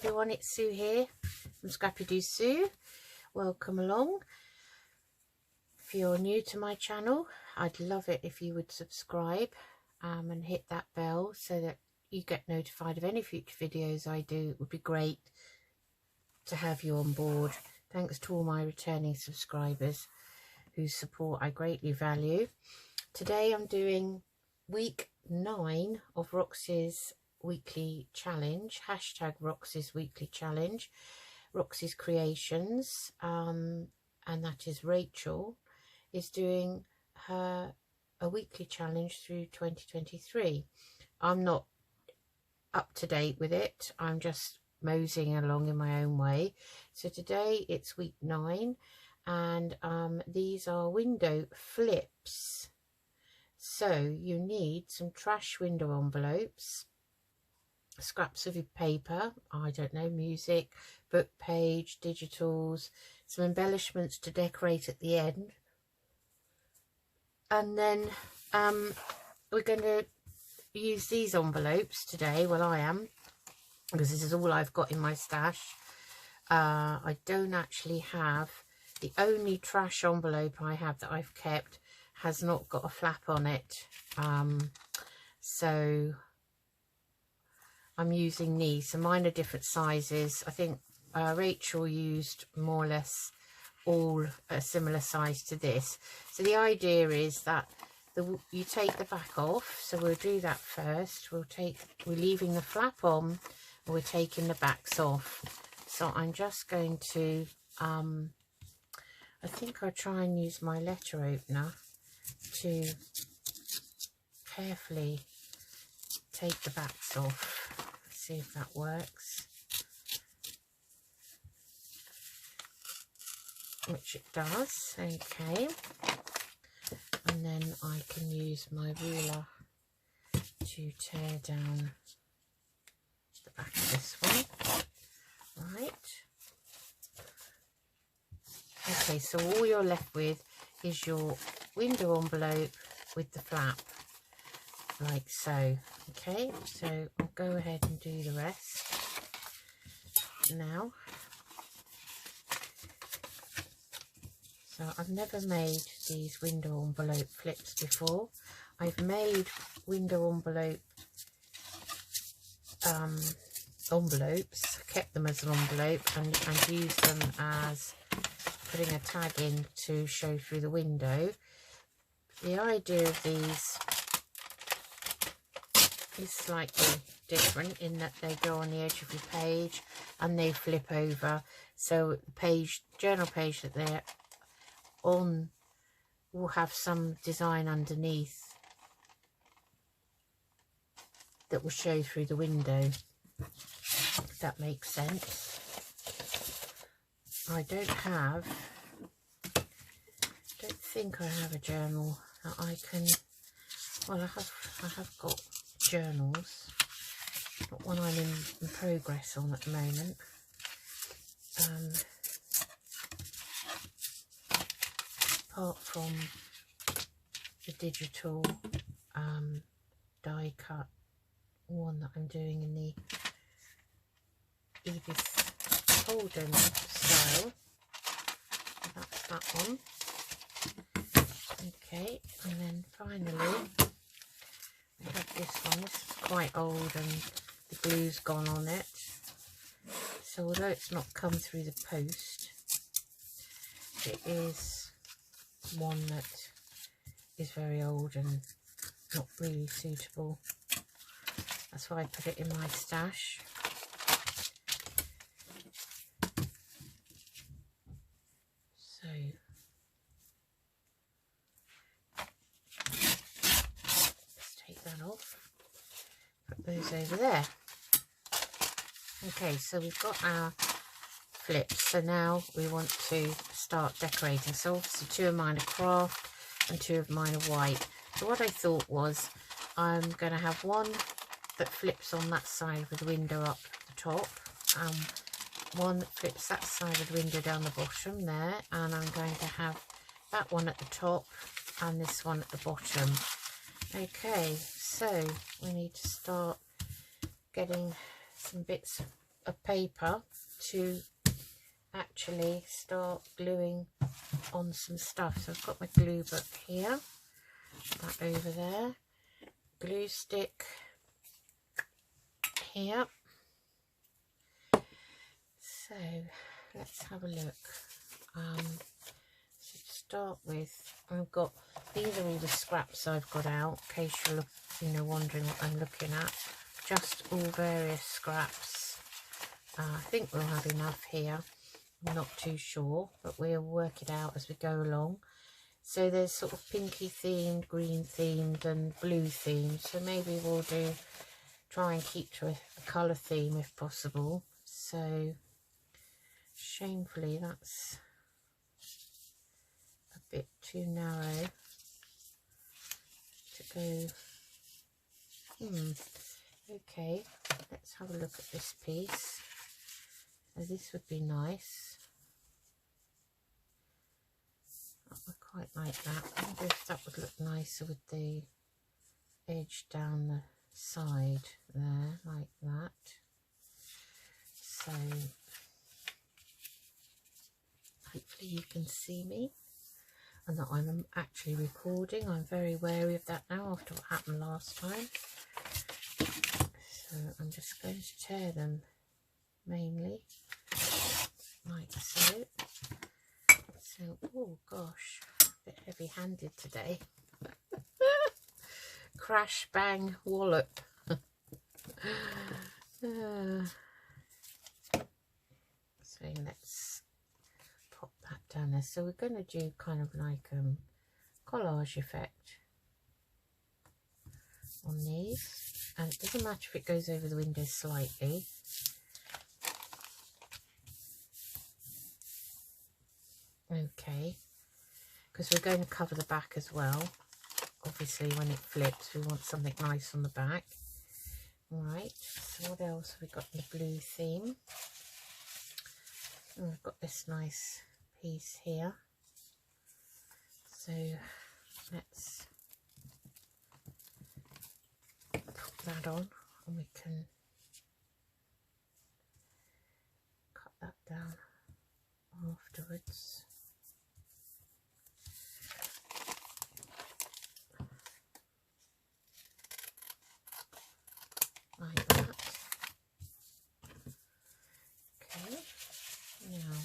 everyone, it's Sue here from Scrappy Doo Sue. Welcome along. If you're new to my channel, I'd love it if you would subscribe and hit that bell so that you get notified of any future videos I do. It would be great to have you on board. Thanks to all my returning subscribers whose support I greatly value. Today I'm doing week 9 of Roxy's weekly challenge, hashtag Roxy's weekly challenge, Roxy's creations, and that is Rachel is doing a weekly challenge through 2023. I'm not up to date with it, I'm just moseying along in my own way. So today it's week 9 and these are window flips. So you need some trash window envelopes, scraps of your paper, I don't know, music, book page, digitals, some embellishments to decorate at the end, and then we're going to use these envelopes today. Well, I am, because this is all I've got in my stash. I don't actually have, the only trash envelope I have that I've kept has not got a flap on it, so I'm using these. So mine are different sizes. I think Rachel used more or less all a similar size to this. So the idea is that you take the back off. So we'll do that first. We're leaving the flap on, and we're taking the backs off. So I'm just going to I think I'll try and use my letter opener to carefully take the backs off. See if that works, which it does. Okay, and then I can use my ruler to tear down the back of this one. Right, okay, so all you're left with is your window envelope with the flap, like so. Okay, so I'll go ahead and do the rest now. So I've never made these window envelope flips before. I've made window envelope envelopes, kept them as an envelope and used them as putting a tag in to show through the window. The idea of these is slightly different in that they go on the edge of your page and they flip over, so the page, journal page that they're on will have some design underneath that will show through the window, if that makes sense. I don't think I have a journal that I can, well, I have got journals, but one I'm in progress on at the moment. Apart from the digital die cut one that I'm doing in the Edith Holden style, that's that one. Okay, and then finally I have this one. This is quite old and the glue's gone on it, so although it's not come through the post, it is one that is very old and not really suitable. That's why I put it in my stash. So let's take that off, put those over there. Okay, so we've got our flips, so now we want to start decorating. So obviously 2 of mine are craft and 2 of mine are white. So what I thought was I'm going to have one that flips on that side with the window up the top, one that flips that side of the window down the bottom there, and I'm going to have that one at the top and this one at the bottom. Okay, so we need to start getting some bits of paper to actually start gluing on some stuff. So I've got my glue book here, that over there, glue stick here. So let's have a look. So to start with, I've got, these are all the scraps I've got out, in case you're, you know, wondering what I'm looking at. Just all various scraps. I think we'll have enough here. I'm not too sure, but we'll work it out as we go along. So there's sort of pinky themed, green themed and blue themed. So maybe we'll try and keep to a colour theme if possible. So shamefully that's a bit too narrow to go. Okay, let's have a look at this piece. So this would be nice. I quite like that. I wonder if that would look nicer with the edge down the side there, like that. So hopefully you can see me and that I'm actually recording. I'm very wary of that now after what happened last time. So I'm just going to tear them mainly like so. So, oh gosh, a bit heavy-handed today. Crash, bang, wallop. So let's pop that down there. So we're going to do kind of like collage effect on these, and it doesn't matter if it goes over the window slightly. Okay, because we're going to cover the back as well. Obviously when it flips we want something nice on the back. Alright, so what else have we got in the blue theme? And we've got this nice piece here. So let's put that on and we can cut that down afterwards. Like that. Okay, now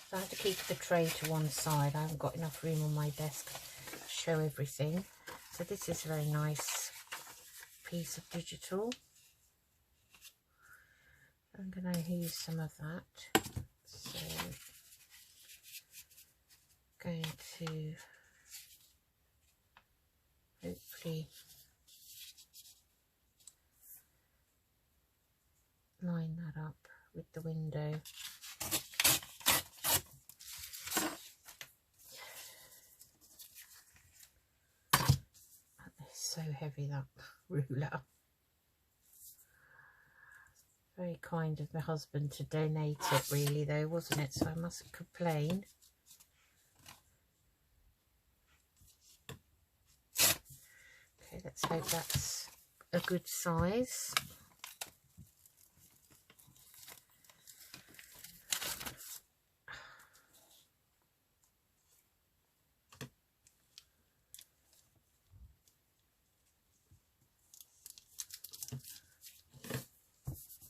so I have to keep the tray to one side. I haven't got enough room on my desk to show everything. So this is a very nice piece of digital. I'm going to use some of that. So going to hopefully line that up with the window. It's so heavy, that ruler. Very kind of my husband to donate it, really, though, wasn't it? So I mustn't complain. Okay, let's hope that's a good size.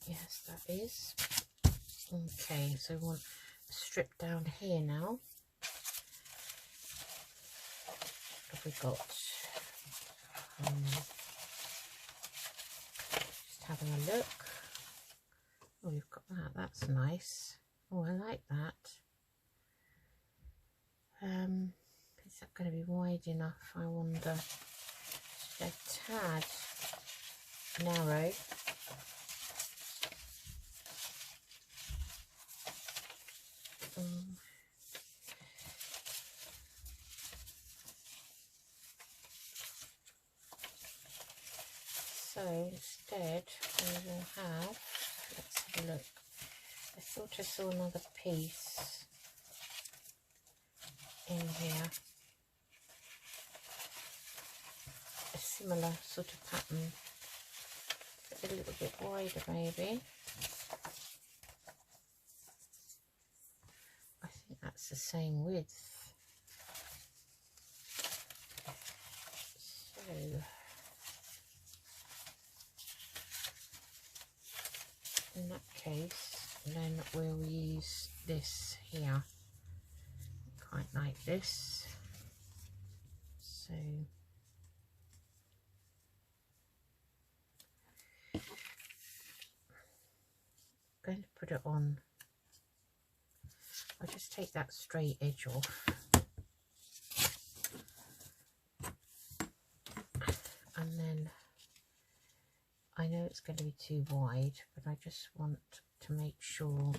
Yes, that is. Okay, so we want to strip down here now. What have we got? Just having a look. Oh, we've got that. That's nice. Oh, I like that. Is that going to be wide enough? I wonder. A tad narrow. So instead we will have, let's have a look, I thought I saw another piece in here, a similar sort of pattern. it a little bit wider maybe. I think that's the same width. So in that case, then we'll use this here, quite like this. So I'm going to put it on. I'll just take that straight edge off, and then I know it's going to be too wide, but I just want to make sure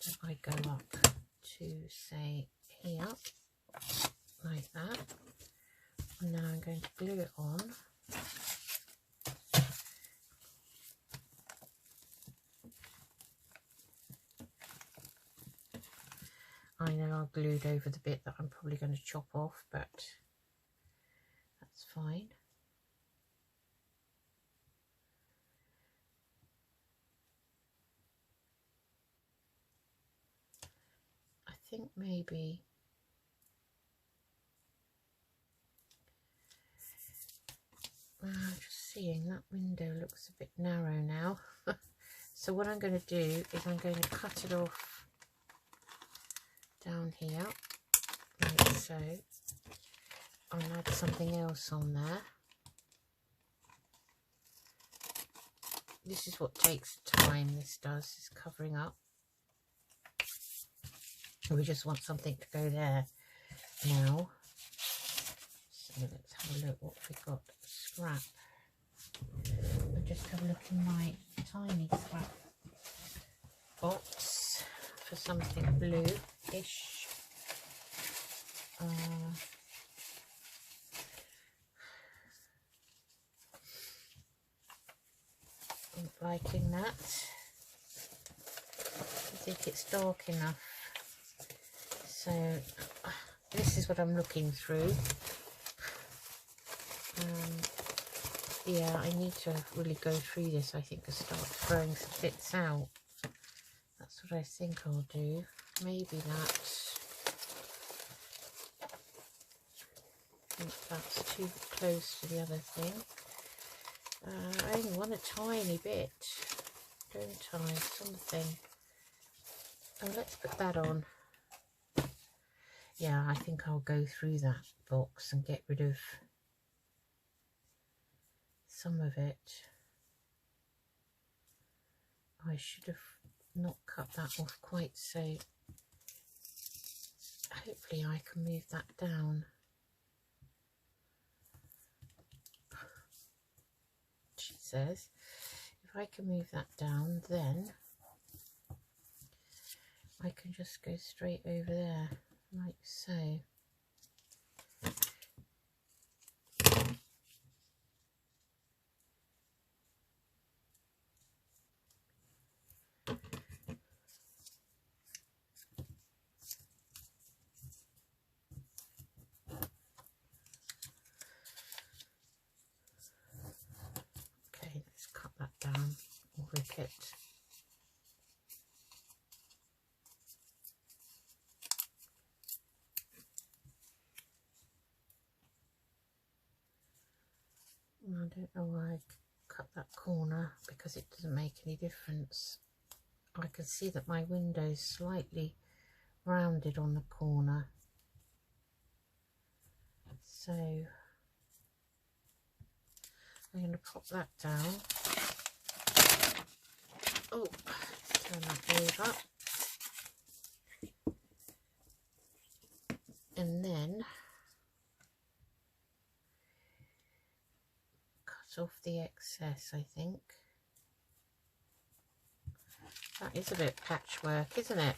that I go up to, say, here, like that. And now I'm going to glue it on. I know I've glued over the bit that I'm probably going to chop off, but that's fine. I think maybe just seeing that window looks a bit narrow now. So what I'm going to do is I'm going to cut it off down here, like so. I'll add something else on there. This is what takes time, this does, is covering up. We just want something to go there now. So let's have a look what we've got. Scrap. I'll just have a look in my tiny scrap box for something blue-ish. I'm liking that. I think it's dark enough. So this is what I'm looking through. Yeah, I need to really go through this, I think, and start throwing some bits out. That's what I think I'll do. Maybe that. I think that's too close to the other thing. I only want a tiny bit, don't I? Something. Oh, let's put that on. Yeah, I think I'll go through that box and get rid of some of it. I should have not cut that off quite so. Hopefully I can move that down. She says, if I can move that down, then I can just go straight over there, like so. Okay, let's cut that down, or rip it. I don't know why I cut that corner, because it doesn't make any difference. I can see that my window is slightly rounded on the corner, so I'm going to pop that down. Oh, turn that over, and then cut off the excess. I think that is a bit patchwork, isn't it?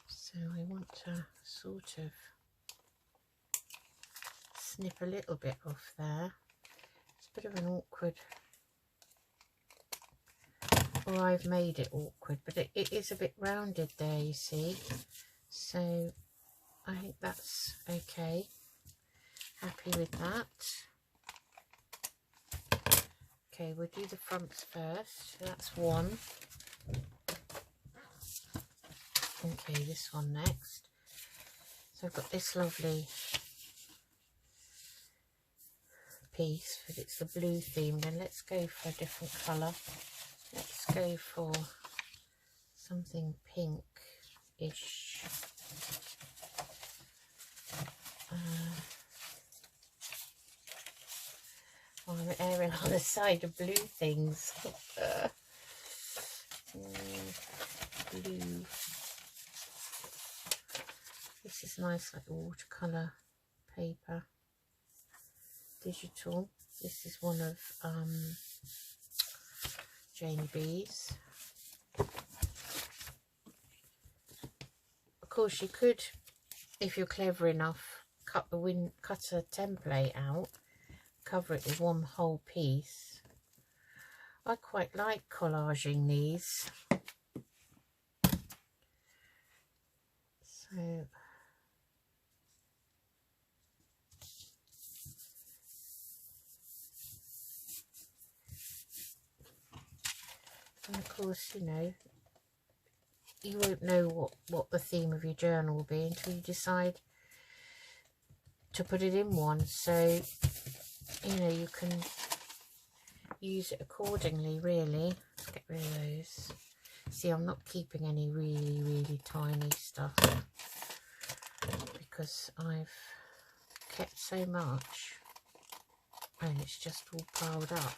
So I want to sort of snip a little bit off there. It's a bit of an awkward, or I've made it awkward, but it is a bit rounded there, you see. So I think that's okay. Happy with that. Okay, we'll do the fronts first. That's one. Okay, this one next. So I've got this lovely piece, but it's the blue theme. Then let's go for a different colour. Let's go for something pink-ish. I'm erring on the side of blue things. Blue. This is nice, like watercolour paper. Digital. This is one of Janie B's. Of course, you could, if you're clever enough, cut a template out, cover it with one whole piece. I quite like collaging these. So and of course, you know, you won't know what the theme of your journal will be until you decide to put it in one. So, you know, you can use it accordingly, really. Let's get rid of those. See, I'm not keeping any really, really tiny stuff because I've kept so much and it's just all piled up.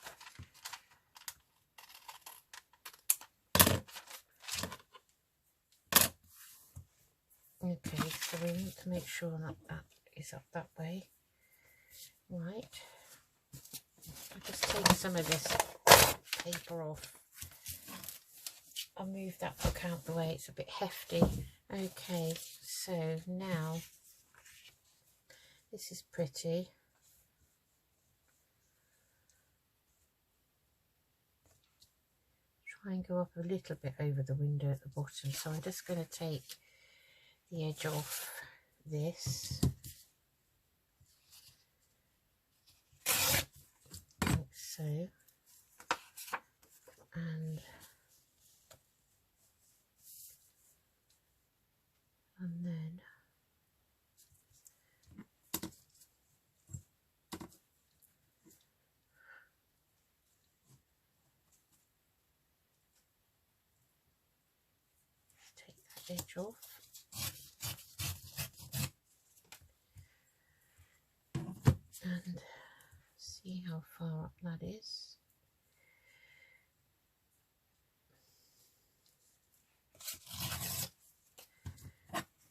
Okay, so we need to make sure that that is up that way. Right. I'll just take some of this paper off. I'll move that book out the way, it's a bit hefty. Okay, so now this is pretty. Try and go up a little bit over the window at the bottom. So I'm just going to take the edge off this. Like so. And then take that edge off. And see how far up that is.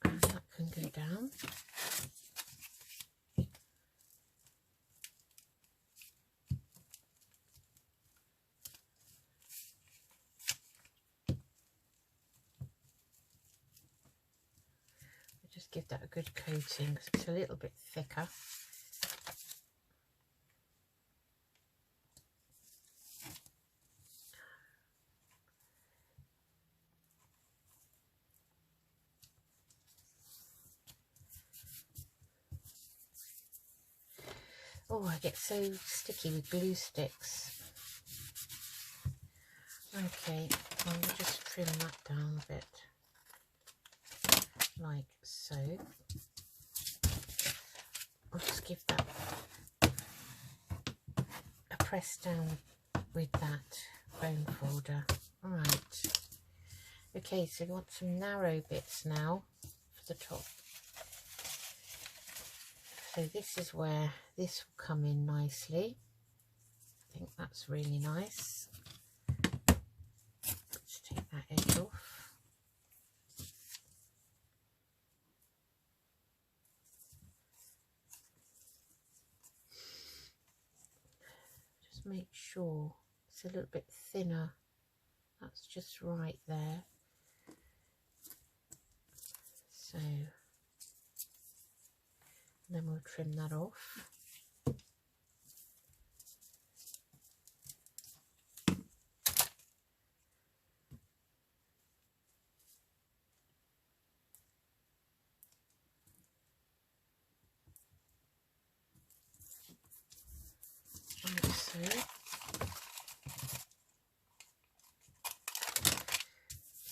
And that can go down. Just give that a good coating because it's a little bit thicker. Oh, I get so sticky with glue sticks. Okay, I'll just trim that down a bit, like so. I'll just give that a press down with that bone folder. Alright. Okay, so we want some narrow bits now for the top. So this is where this will come in nicely. I think that's really nice. Let's take that edge off. Just make sure it's a little bit thinner. That's just right there. So then we'll trim that off.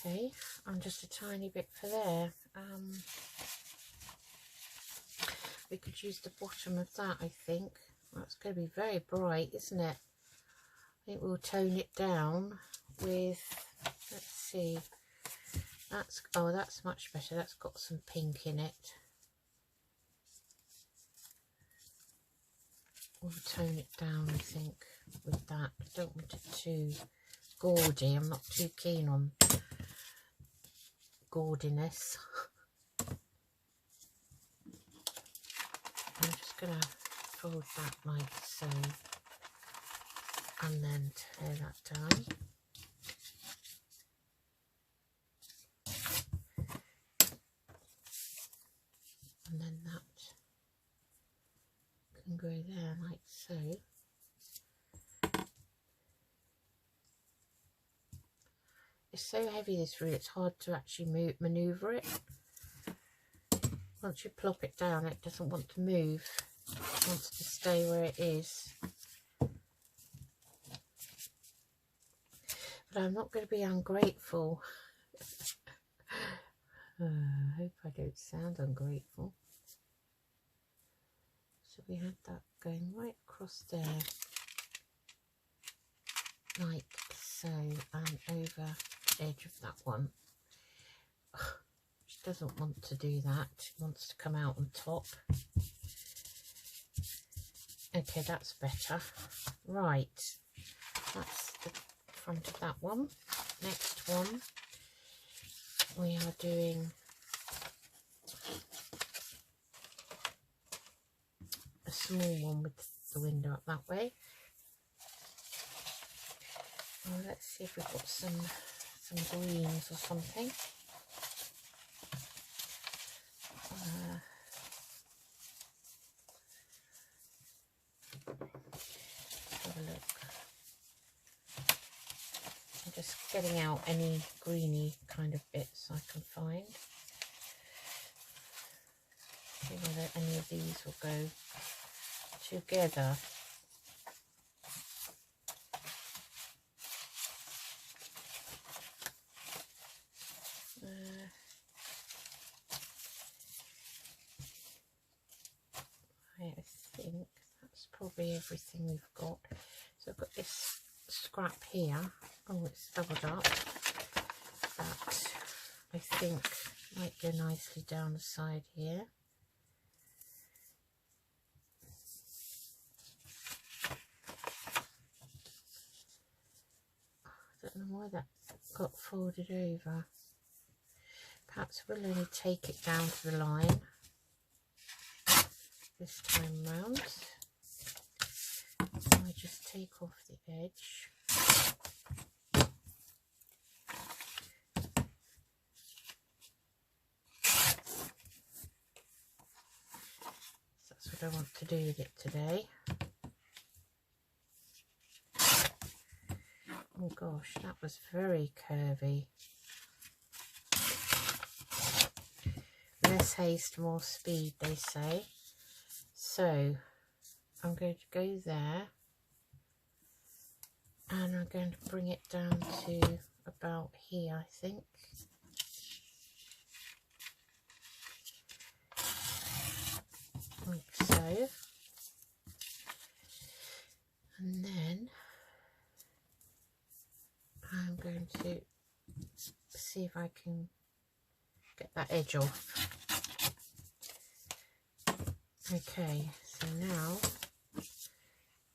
Okay, and just a tiny bit for there. We could use the bottom of that, I think. That's going to be very bright, isn't it? I think we'll tone it down with, let's see, that's, oh, that's much better. That's got some pink in it. We'll tone it down, I think, with that. I don't want it too gaudy. I'm not too keen on gaudiness. I'm just going to fold that like so, and then tear that down. And then that can go there like so. It's so heavy, this reel, it's hard to actually manoeuvre it. Once you plop it down, it doesn't want to move. It wants to stay where it is. But I'm not going to be ungrateful. I hope I don't sound ungrateful. So we had that going right across there. Like so, and over the edge of that one. She doesn't want to do that. She wants to come out on top. Okay, that's better. Right, that's the front of that one. Next one, we are doing a small one with the window up that way. Well, let's see if we've got some greens or something. Have a look. I'm just getting out any greeny kind of bits I can find. See whether any of these will go together. I think that's probably everything we've got. So I've got this scrap here. Oh, it's doubled up. That I think might go nicely down the side here. I don't know why that got folded over. Perhaps we'll only take it down to the line this time round. I just take off the edge. So that's what I want to do with it today. Oh gosh, that was very curvy. Less haste, more speed, they say. So I'm going to go there, and I'm going to bring it down to about here, I think. Like so. And then I'm going to see if I can get that edge off. Okay, so now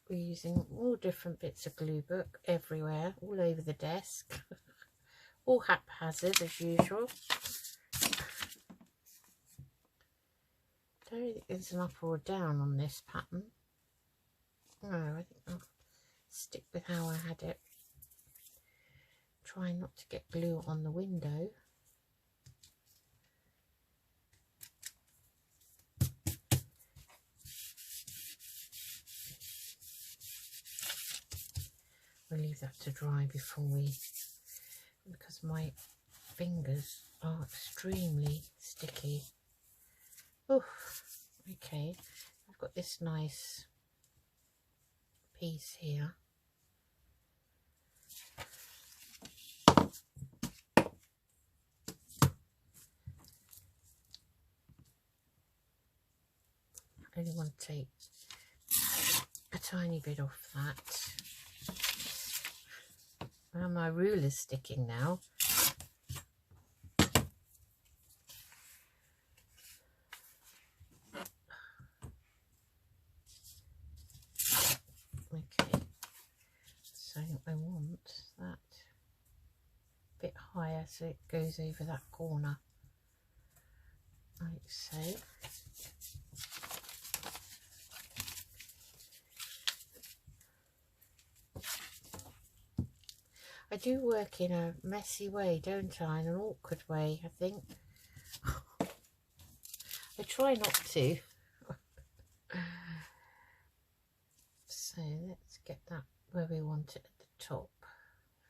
we're using all different bits of glue book everywhere, all over the desk, all haphazard as usual. Don't think there's an up or down on this pattern. No, I think I'll stick with how I had it. Try not to get glue on the window. We'll leave that to dry before because my fingers are extremely sticky. Oh, okay. I've got this nice piece here. I only want to take a tiny bit off that. Well, my ruler's sticking now. Okay, so I want that a bit higher so it goes over that corner, like so. I do work in a messy way, don't I? In an awkward way, I think. I try not to. So let's get that where we want it at the top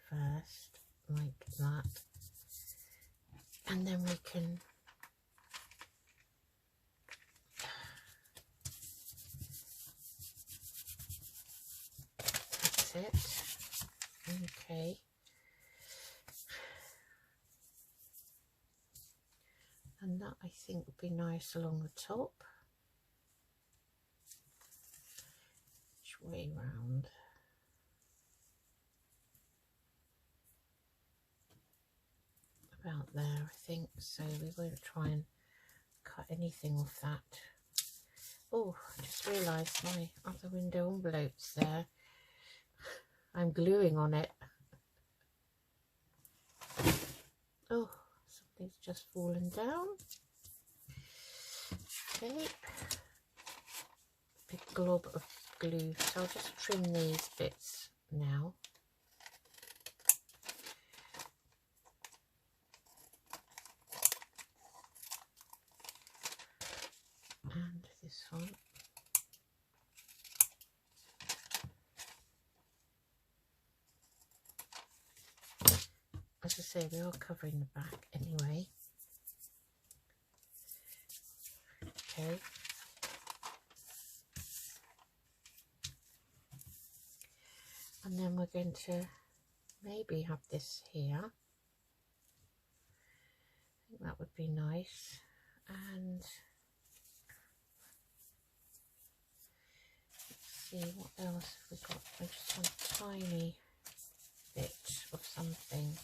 first, like that. And then we can that's it. Okay. And that I think would be nice along the top. Which way round? About there, I think. So we won't try and cut anything off that. Oh, I just realised my other window envelope's there. I'm gluing on it. Oh, something's just fallen down. Okay. Big glob of glue. So I'll just trim these bits now. And this one. As I say, we are covering the back anyway. Okay. And then we're going to maybe have this here. I think that would be nice. And let's see, what else have we got? I just want a tiny bit of something.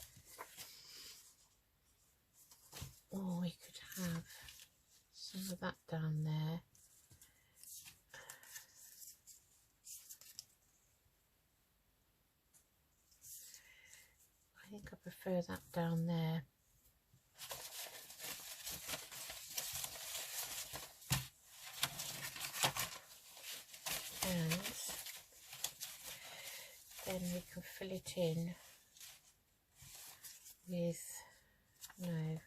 Or we could have some of that down there. I think I prefer that down there. And then we can fill it in with, no,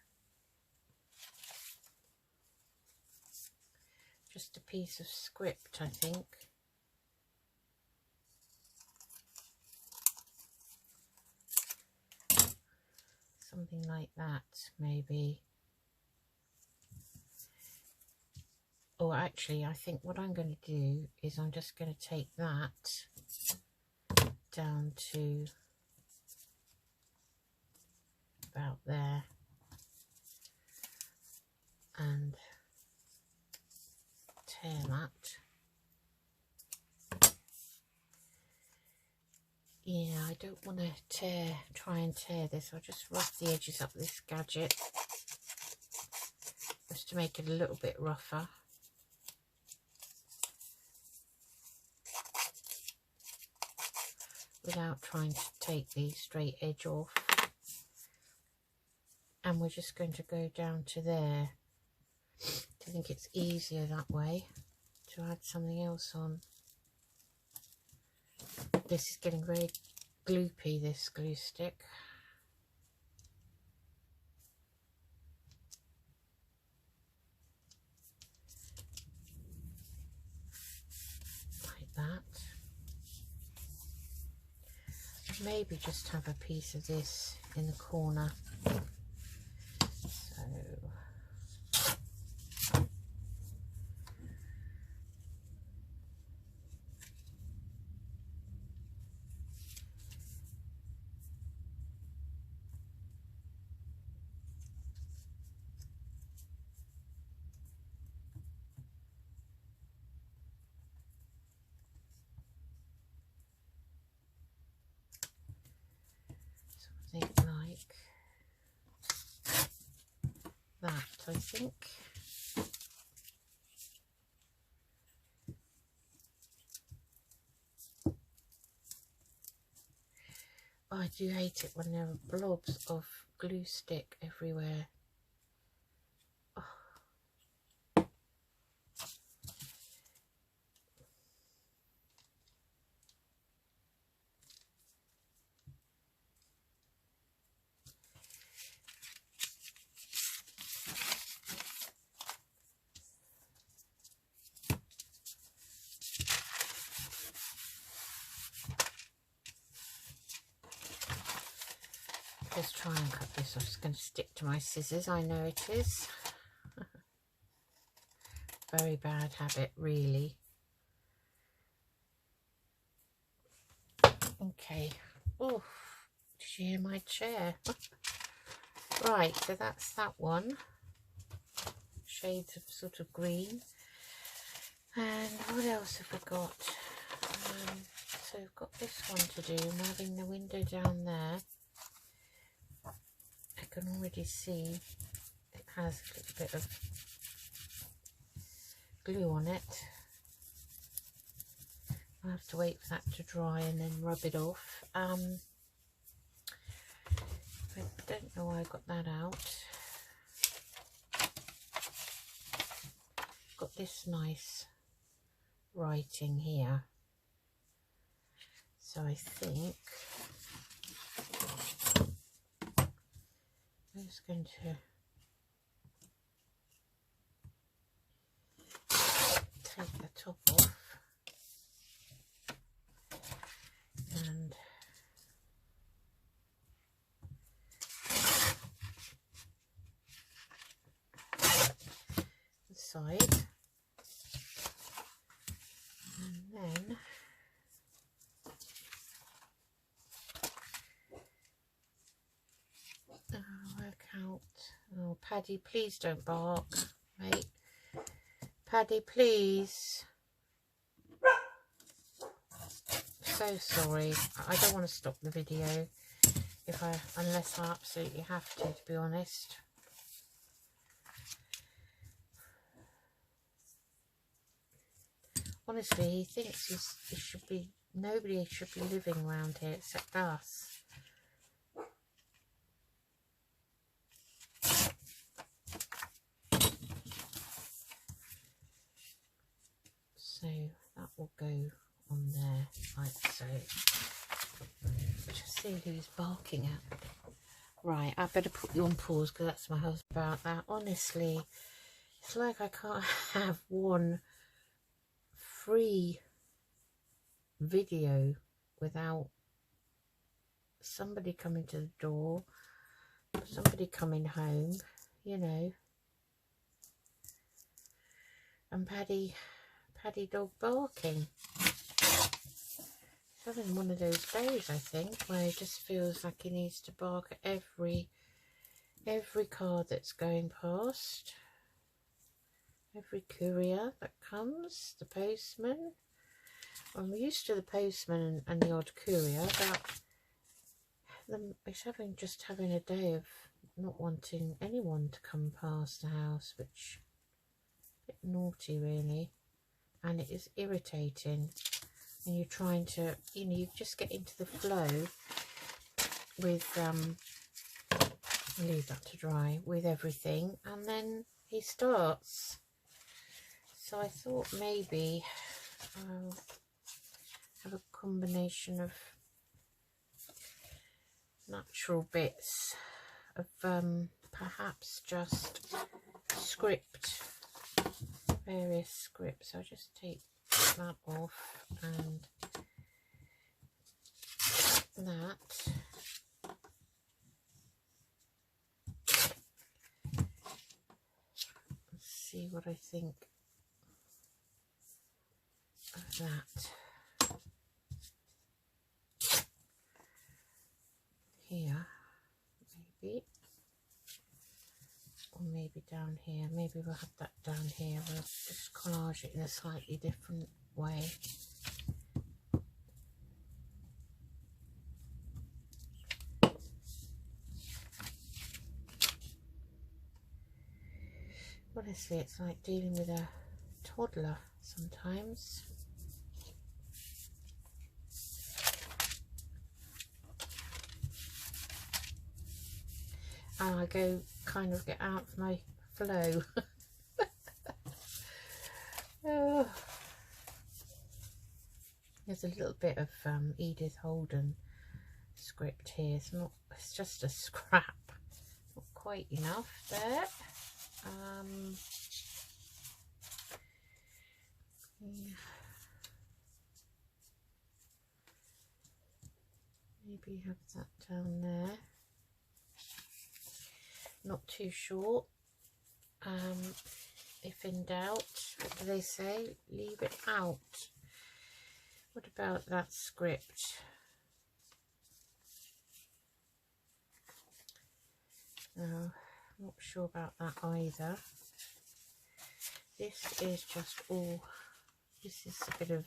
just a piece of script, I think. Something like that, maybe. Or actually, I think what I'm going to do is I'm just going to take that down to about there and tear that. Yeah, I don't want to try and tear this. I'll just rough the edges up this gadget just to make it a little bit rougher. Without trying to take the straight edge off. And we're just going to go down to there. I think it's easier that way to add something else on. This is getting very gloopy, this glue stick. Like that. Maybe just have a piece of this in the corner. So I think. Oh, I do hate it when there are blobs of glue stick everywhere. Just try and cut this. I'm just going to stick to my scissors. I know it is. Very bad habit, really. Okay. Oh, did you hear my chair? Right, so that's that one. Shades of sort of green. And what else have we got? So we've got this one to do. I'm having the window down there. I can already see it has a little bit of glue on it. I'll have to wait for that to dry and then rub it off. I don't know why I got that out. Got this nice writing here. So I think I'm just going to take the top off and the side, and then work out. Oh, Paddy, please don't bark, mate. Paddy, please. So sorry. I don't want to stop the video unless I absolutely have to be honest. Honestly, he thinks nobody should be living around here except us. So that will go on there like so. Just see who's barking at. Right, I better put you on pause because that's my husband about that. Honestly, it's like I can't have one free video without somebody coming to the door, somebody coming home, you know. And Paddy dog barking. He's having one of those days, I think, where he just feels like he needs to bark at every car that's going past, every courier that comes, the postman. I'm used to the postman and the odd courier, but he's just having a day of not wanting anyone to come past the house, which is a bit naughty really. And it is irritating, and you're trying to, you know, you just get into the flow with leave that to dry, with everything, and then he starts. So I thought maybe I'll have a combination of natural bits of perhaps just script, various scripts. I'll just take that off and that. Let's see what I think of that. Here, maybe. Or maybe down here. Maybe we'll have that down here. We'll just collage it in a slightly different way. Honestly, it's like dealing with a toddler sometimes. And I kind of get out of my flow. Oh. There's a little bit of Edith Holden script here. It's just a scrap. Not quite enough there. Yeah. Maybe have that down there. Not too short. If in doubt, what do they say? Leave it out. What about that script? No, not sure about that either. This is just all, this is a bit of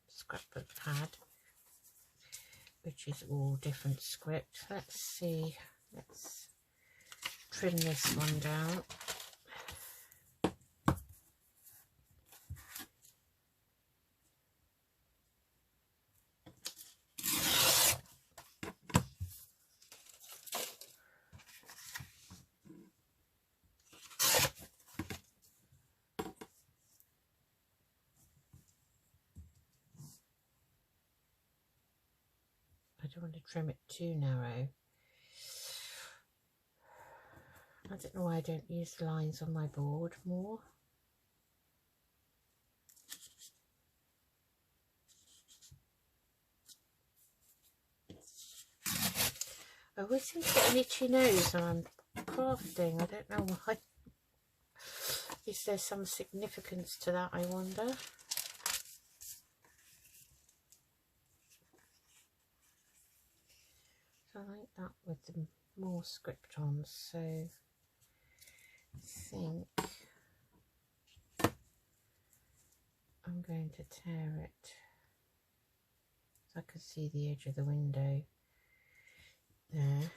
scrapbook pad, which is all different script. Let's see, let's trim this one down. I don't want to trim it too narrow. I don't know why I don't use lines on my board more. I always seem to get an itchy nose when I'm crafting. I don't know why. Is there some significance to that, I wonder? So I like that with the more script on, so I think I'm going to tear it so I can see the edge of the window there.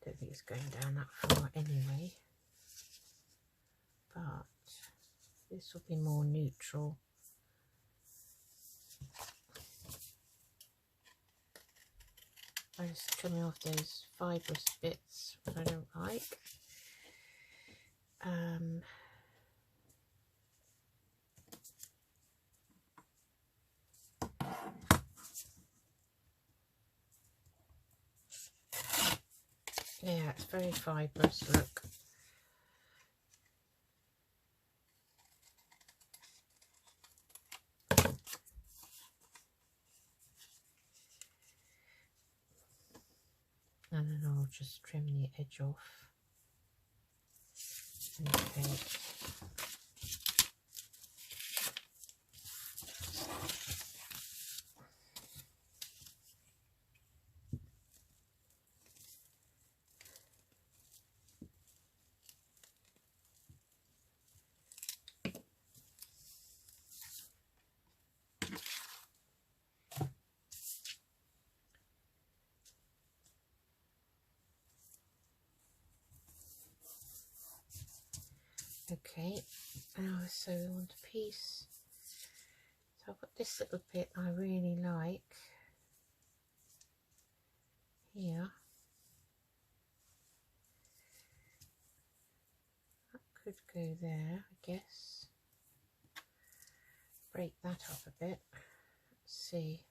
Don't think it's going down that far anyway, but this will be more neutral. I'm just trimming off those fibrous bits that I don't like. Yeah, it's very fibrous, look. And then I'll just trim the edge off. Okay. Okay, now so we want a piece. So I've got this little bit I really like here. That could go there, I guess. Break that up a bit. Let's see.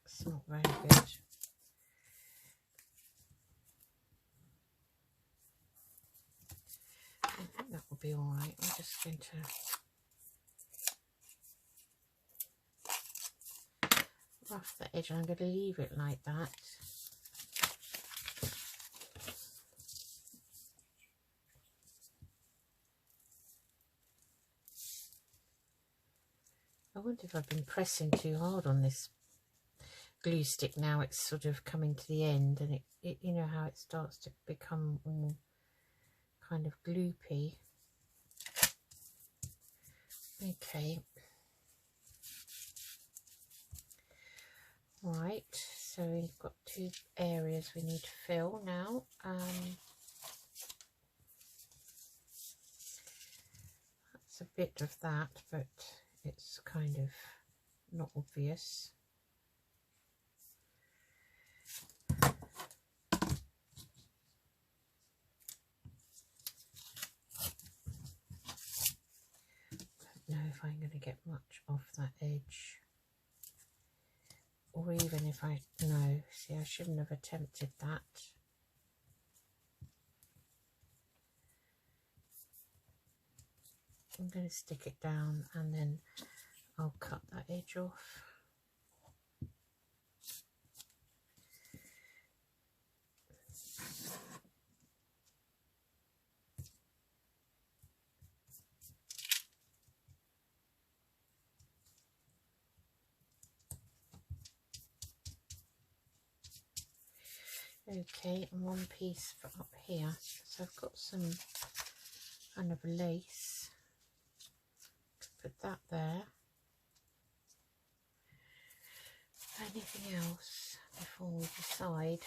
That's not very good. I think that will be all right. I'm just going to rough the edge. I'm going to leave it like that. I wonder if I've been pressing too hard on this glue stick. Now it's sort of coming to the end, and it you know how it starts to become all kind of gloopy. Okay. Right, so we've got 2 areas we need to fill now. That's a bit of that, but it's kind of not obvious. Don't know if I'm going to get much off that edge. Or even if I, no, see, I shouldn't have attempted that. I'm going to stick it down and then I'll cut that edge off. Okay, and one piece for up here. So I've got some kind of lace. Put that there. Anything else before we decide?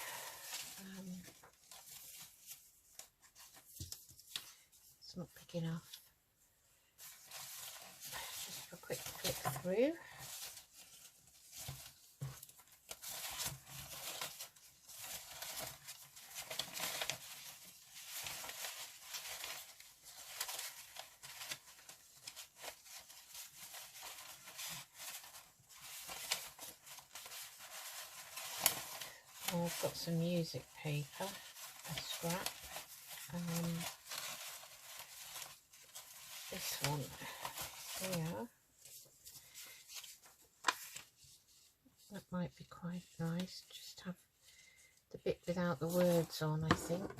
It's not big enough. Just a quick flick through. I've got some music paper, a scrap, this one here, that might be quite nice, just have the bit without the words on, I think.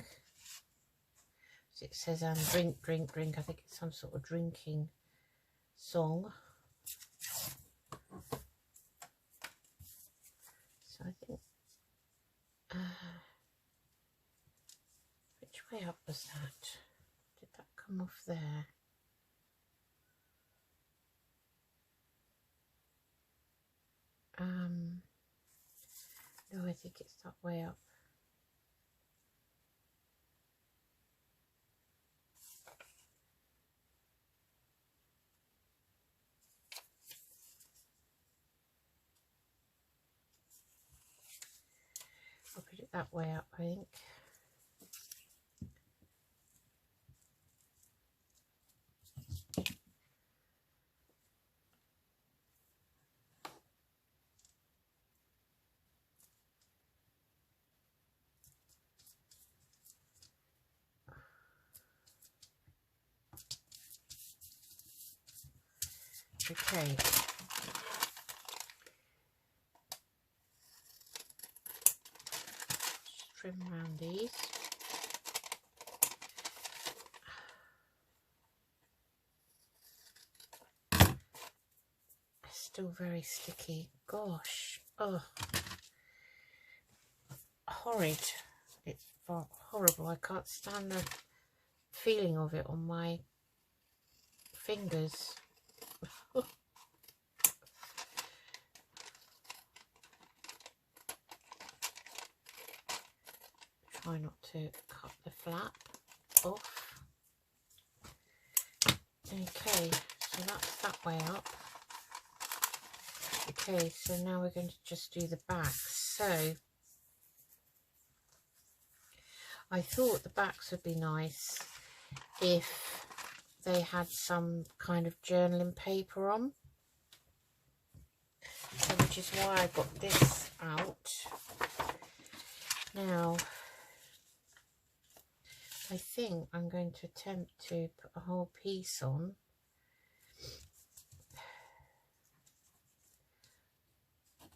So it says drink, drink, drink. I think it's some sort of drinking song. So I think which way up was that? Did that come off there? No, I think it's that way up. I'll put it that way up, I think. Okay. Just trim around these. Still very sticky. Gosh. Oh. Horrid. It's horrible. I can't stand the feeling of it on my fingers. Try not to cut the flap off. Okay, so that's that way up. Okay, so now we're going to just do the backs. So I thought the backs would be nice if they had some kind of journaling paper on. So which is why I got this out. Now, I think I'm going to attempt to put a whole piece on.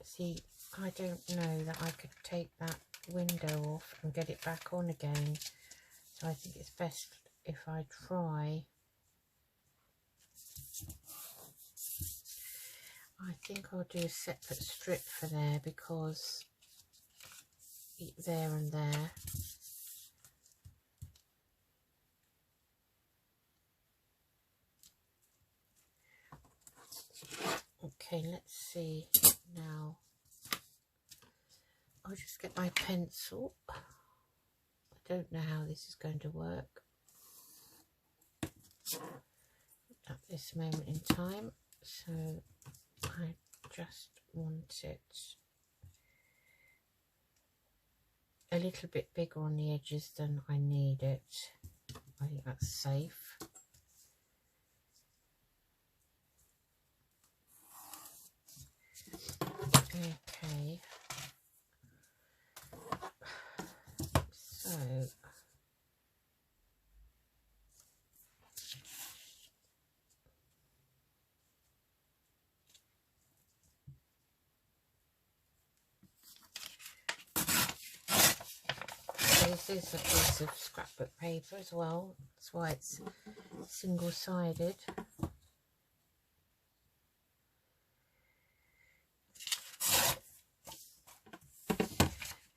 See, I don't know that I could take that window off and get it back on again. So I think it's best if I try I think I'll do a separate strip for there, because there and there. Okay, let's see now. I'll just get my pencil. I don't know how this is going to work at this moment in time, so I just want it a little bit bigger on the edges than I need it. I think that's safe. Okay, so this is a piece of scrapbook paper as well, that's why it's single-sided.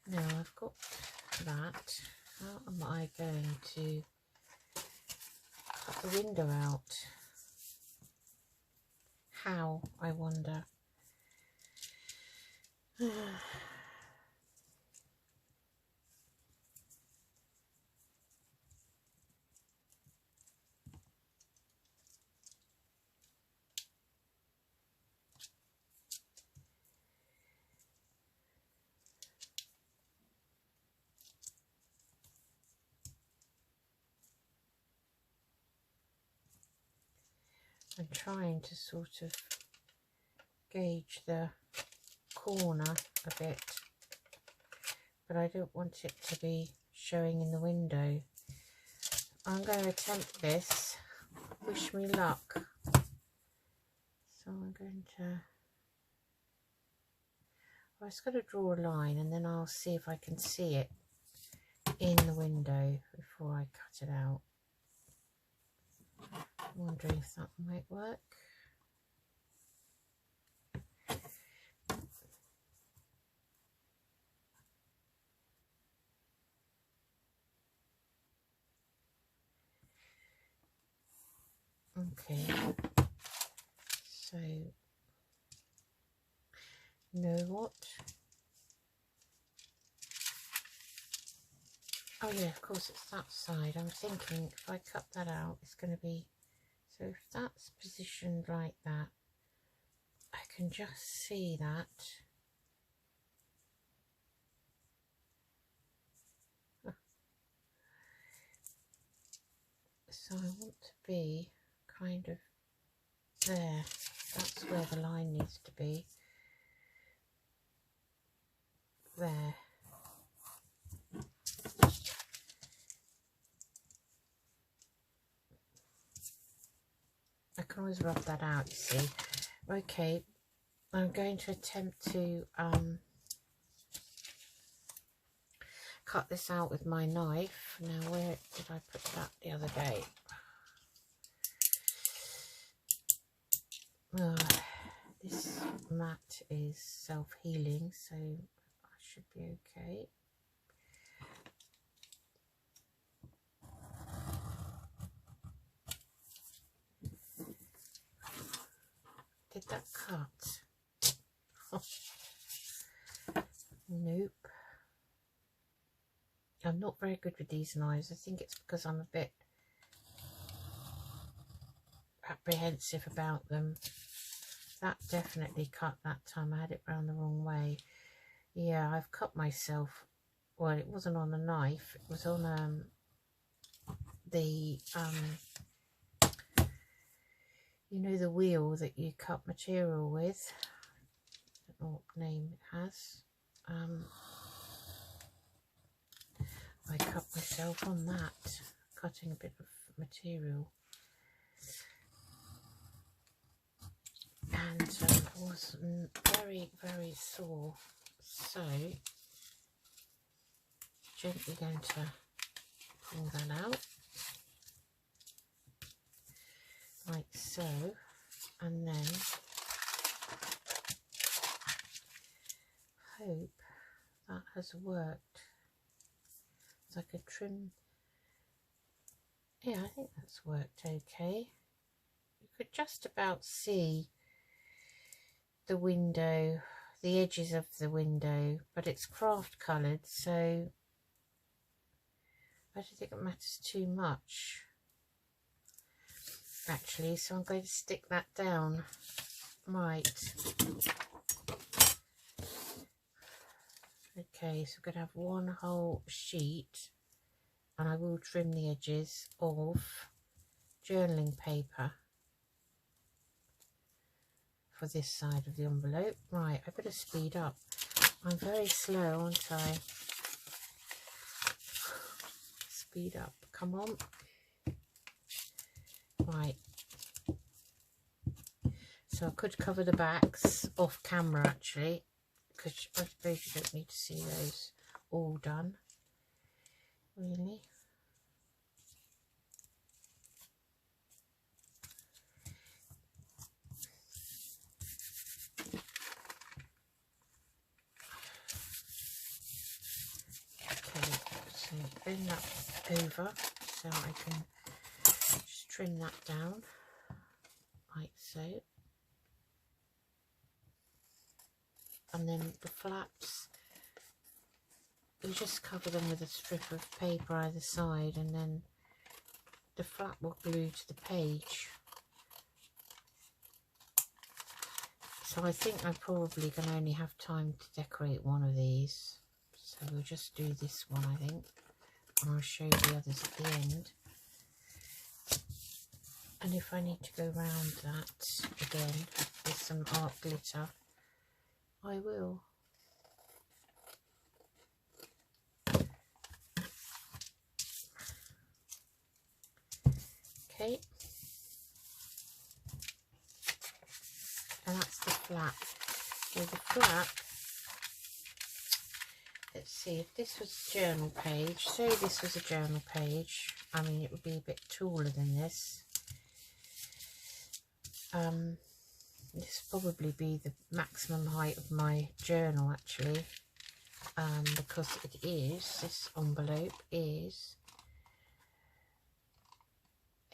Now I've got that, how am I going to cut the window out? How, I wonder. I'm trying to sort of gauge the corner a bit, but I don't want it to be showing in the window. I'm going to attempt this. Wish me luck. So I'm going to... I was going to draw a line and then I'll see if I can see it in the window before I cut it out. I'm wondering if that might work. Okay, so you know what? Oh yeah, of course it's that side. I'm thinking if I cut that out, it's going to be, so if that's positioned like that, I can just see that. So I want to be kind of there. That's where the line needs to be. There. I can always rub that out, you see. Okay, I'm going to attempt to cut this out with my knife. Now, where did I put that the other day? Oh, this mat is self-healing, so I should be okay. Did that cut? Nope. I'm not very good with these knives. I think it's because I'm a bit apprehensive about them. That definitely cut that time. I had it round the wrong way. Yeah, I've cut myself. Well, it wasn't on a knife. It was on the you know, the wheel that you cut material with. I don't know what name it has. I cut myself on that, cutting a bit of material. And it was very, very sore. So, gently going to pull that out. Like so. And then hope that has worked. So I could trim. Yeah, I think that's worked okay. You could just about see the window, the edges of the window, but it's craft coloured, so I don't think it matters too much actually. So I'm going to stick that down. Right. Okay, so I'm going to have one whole sheet, and I will trim the edges of journaling paper for this side of the envelope. Right, I better speed up. I'm very slow, aren't I? Speed up, come on. Right. So I could cover the backs off camera actually, because I suppose you don't need to see those all done, really. Okay, so bring that over so I can just trim that down, like so. And then the flaps, you just cover them with a strip of paper either side, and then the flap will glue to the page. So I think I'm probably going to only have time to decorate one of these. So we'll just do this one, I think, and I'll show you the others at the end. And if I need to go round that again with some art glitter, I will. Okay. And that's the flap. So the flap, let's see, if this was a journal page, say this was a journal page, I mean it would be a bit taller than this. This would probably be the maximum height of my journal actually, because it is, this envelope is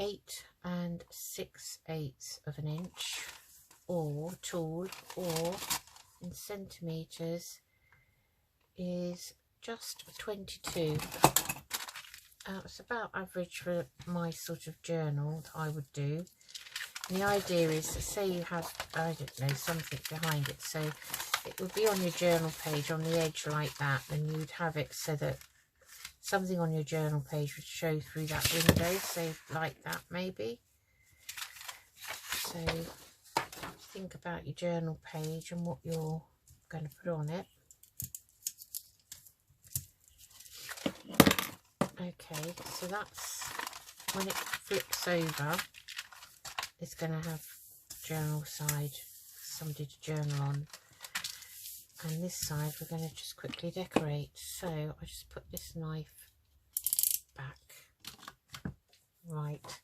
8 6/8 of an inch, or tall, or in centimetres is just 22. It's about average for my sort of journal that I would do. And the idea is to say you have, I don't know, something behind it, so it would be on your journal page on the edge like that, and you'd have it so that something on your journal page would show through that window, so like that maybe. So think about your journal page and what you're going to put on it. Okay, so that's when it flips over, it's going to have journal side, somebody to journal on, and this side we're going to just quickly decorate. So I just put this knife back. Right.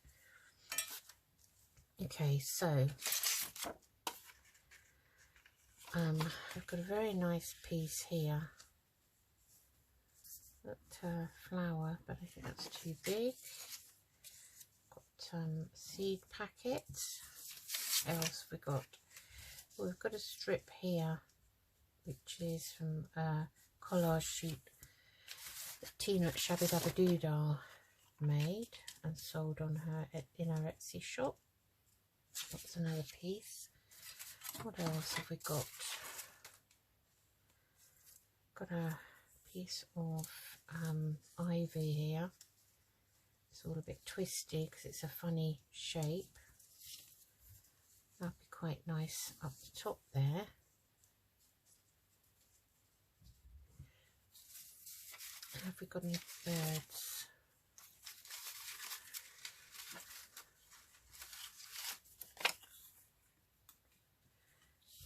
Okay, so I've got a very nice piece here, that flower, but I think that's too big. Got seed packets. What else have we got? Well, we've got a strip here, which is from a collage sheet that Tina at Shabby Dabba Doodah made and sold on her in her Etsy shop. That's another piece. What else have we got? Got a piece of ivy here. It's all a bit twisty because it's a funny shape. That'd be quite nice up the top there. Have we got any birds?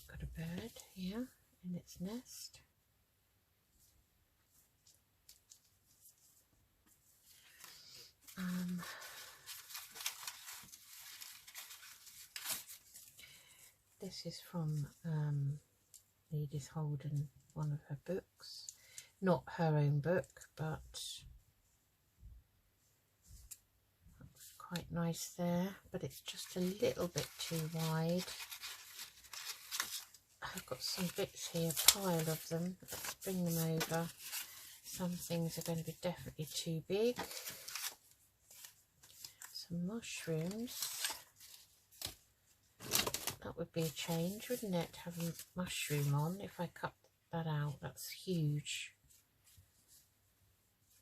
Got a bird here in its nest. This is from Edith Holden, one of her books. Not her own book, but that's quite nice there. But it's just a little bit too wide. I've got some bits here, a pile of them. Let's bring them over. Some things are going to be definitely too big. Some mushrooms. That would be a change, wouldn't it? Having mushroom on. If I cut that out, that's huge.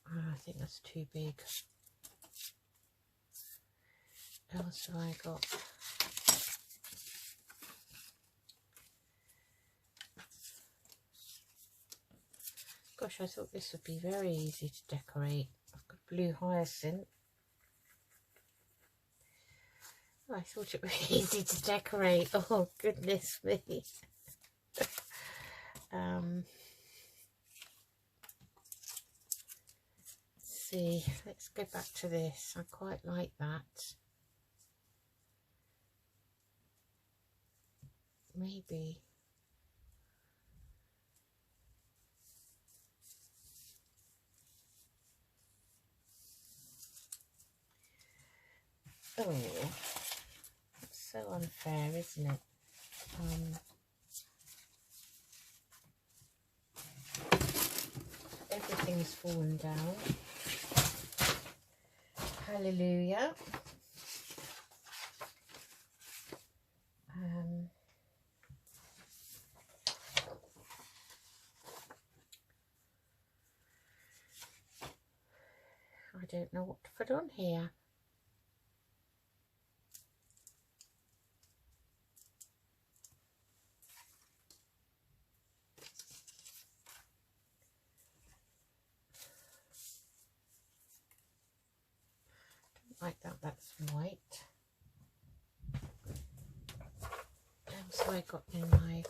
I think that's too big. What else have I got? Gosh, I thought this would be very easy to decorate. I've got blue hyacinth. I thought it would be easy to decorate. Oh, goodness me. Let's see. Let's go back to this. I quite like that. Maybe. Oh. So unfair, isn't it? Everything's fallen down. Hallelujah. I don't know what to put on here. Like that, that's white. So I got in my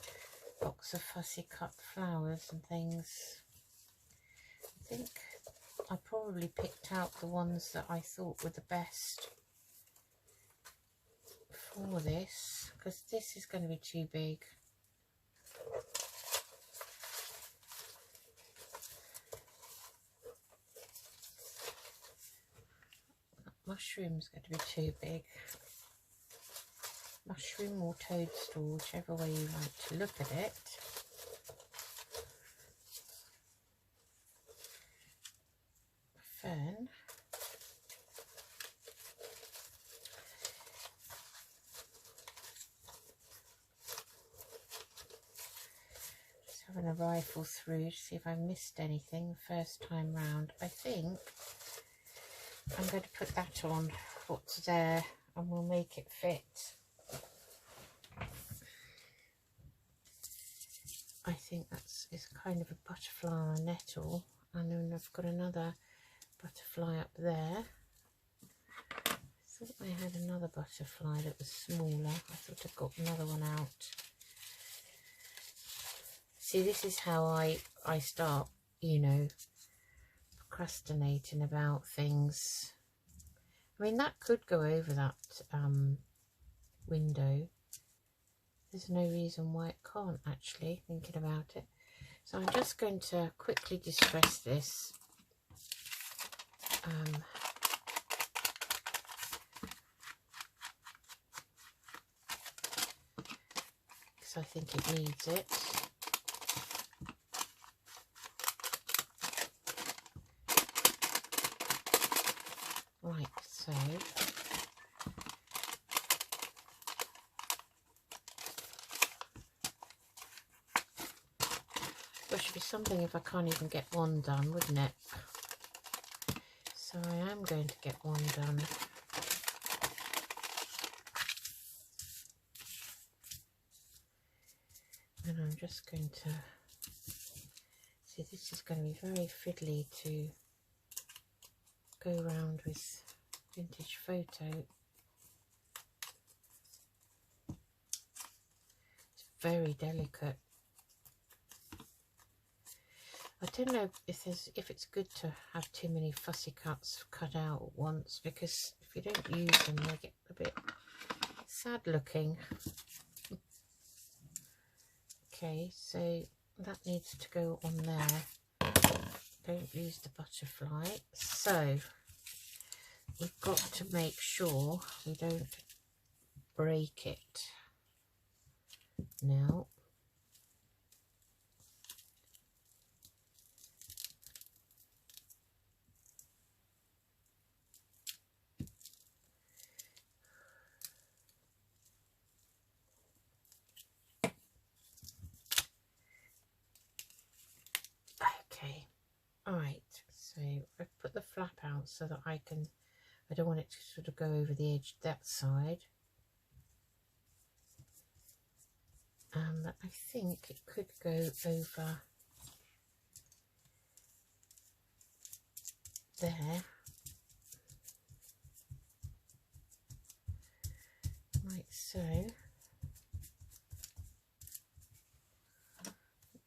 box of fussy cut flowers and things. I think I probably picked out the ones that I thought were the best for this, because this is going to be too big. Mushroom's going to be too big. Mushroom or toadstool, whichever way you like to look at it. Fern. Just having a rifle through to see if I missed anything first time round. I think I'm going to put that on what's there and we'll make it fit. I think it's kind of a butterfly or a nettle, and then I've got another butterfly up there. I thought I had another butterfly that was smaller. I thought I got another one out. See, this is how I start, you know, procrastinating about things. I mean, that could go over that window. There's no reason why it can't, actually, thinking about it. So I'm just going to quickly distress this. Because I think it needs it. Right, so there should be something if I can't even get one done, wouldn't it? So I am going to get one done. And I'm just going to see, this is going to be very fiddly to go around with vintage photo. It's very delicate. I don't know if it's good to have too many fussy cuts cut out at once, because if you don't use them they get a bit sad looking. Okay, so that needs to go on there. Don't lose the butterfly. So we've got to make sure we don't break it now. Okay, all right, so I've put the flap out so that I don't want it to sort of go over the edge that side. But I think it could go over there, like so.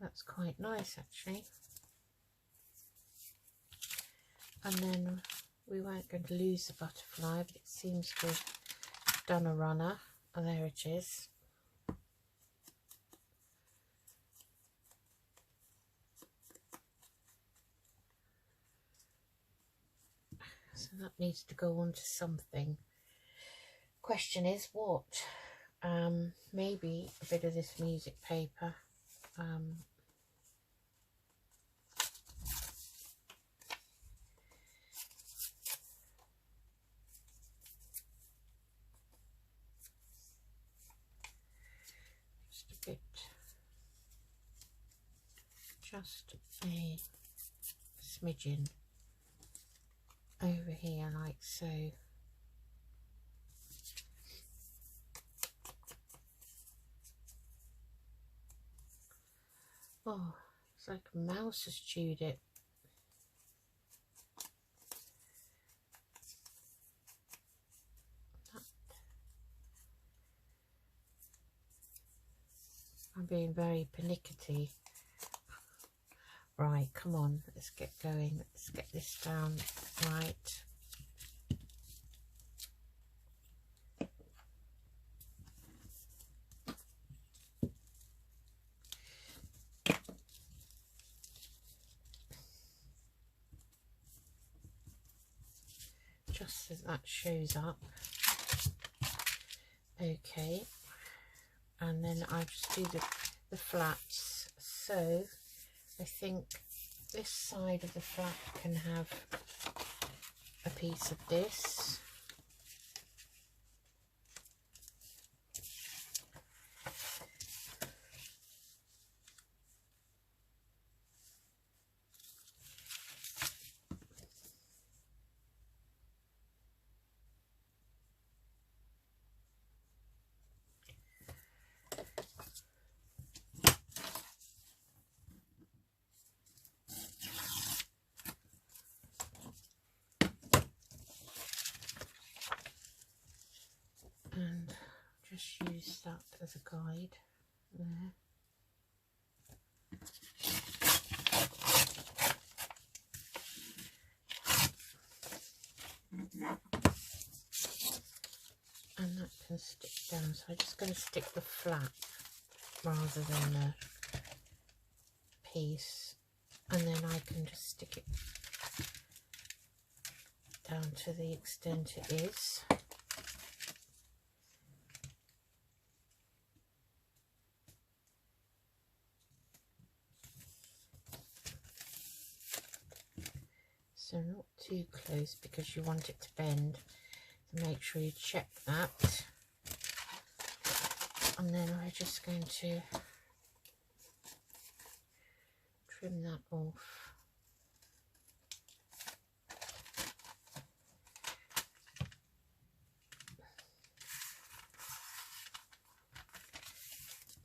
That's quite nice actually. And then we weren't going to lose the butterfly, but it seems to have done a runner. Oh, there it is. So that needs to go on to something. Question is what? Maybe a bit of this music paper. Just a smidgen over here like so. Oh, it's like a mouse has chewed it. I'm being very pernickety. Right, come on, let's get going. Let's get this down right. Just as that shows up. Okay, and then I just do the flaps. So I think this side of the flap can have a piece of this. And just use that as a guide there. And that can stick down, so I'm just going to stick the flap rather than the piece, and then I can just stick it down to the extent it is. So not too close because you want it to bend. So make sure you check that. And then we're just going to trim that off.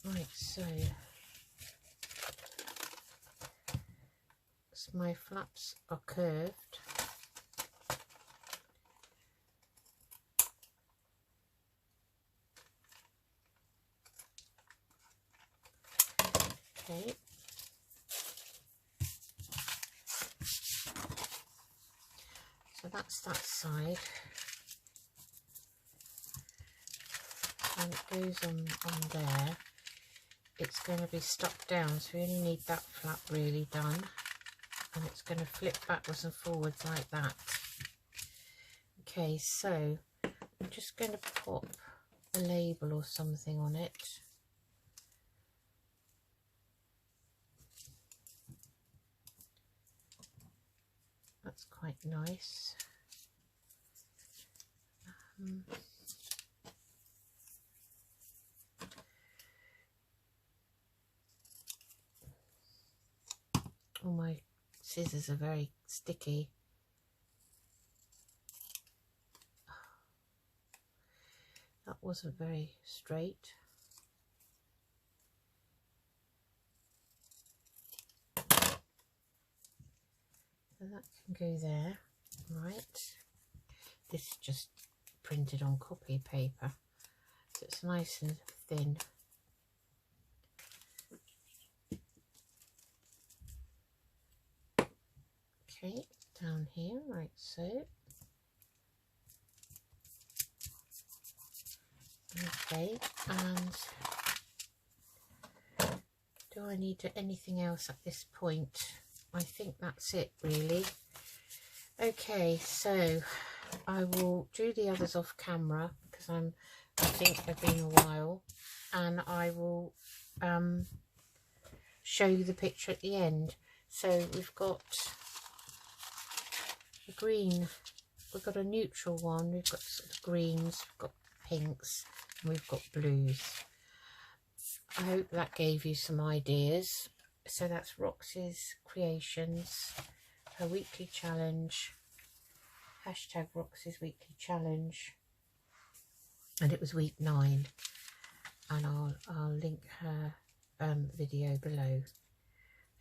Right, so my flaps are curved. Okay. So that's that side. And it goes on there. it's going to be stuck down, so we only need that flap really done, and it's going to flip backwards and forwards like that. Okay, so I'm just going to pop a label or something on it. That's quite nice. Oh, my scissors are very sticky. That wasn't very straight. So that can go there, right? This is just printed on copy paper, so it's nice and thin. Okay, down here, like so. Okay, and do I need anything else at this point? I think that's it really. Okay, so I will do the others off camera because I think they've been a while, and I will show you the picture at the end. So we've got a green, we've got a neutral one, we've got sort of greens, we've got pinks, and we've got blues. I hope that gave you some ideas. So that's Roxy's Creations, her weekly challenge, hashtag Roxy's weekly challenge, and it was week 9, and I'll link her video below.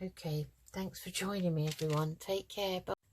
Okay, thanks for joining me everyone, take care, bye.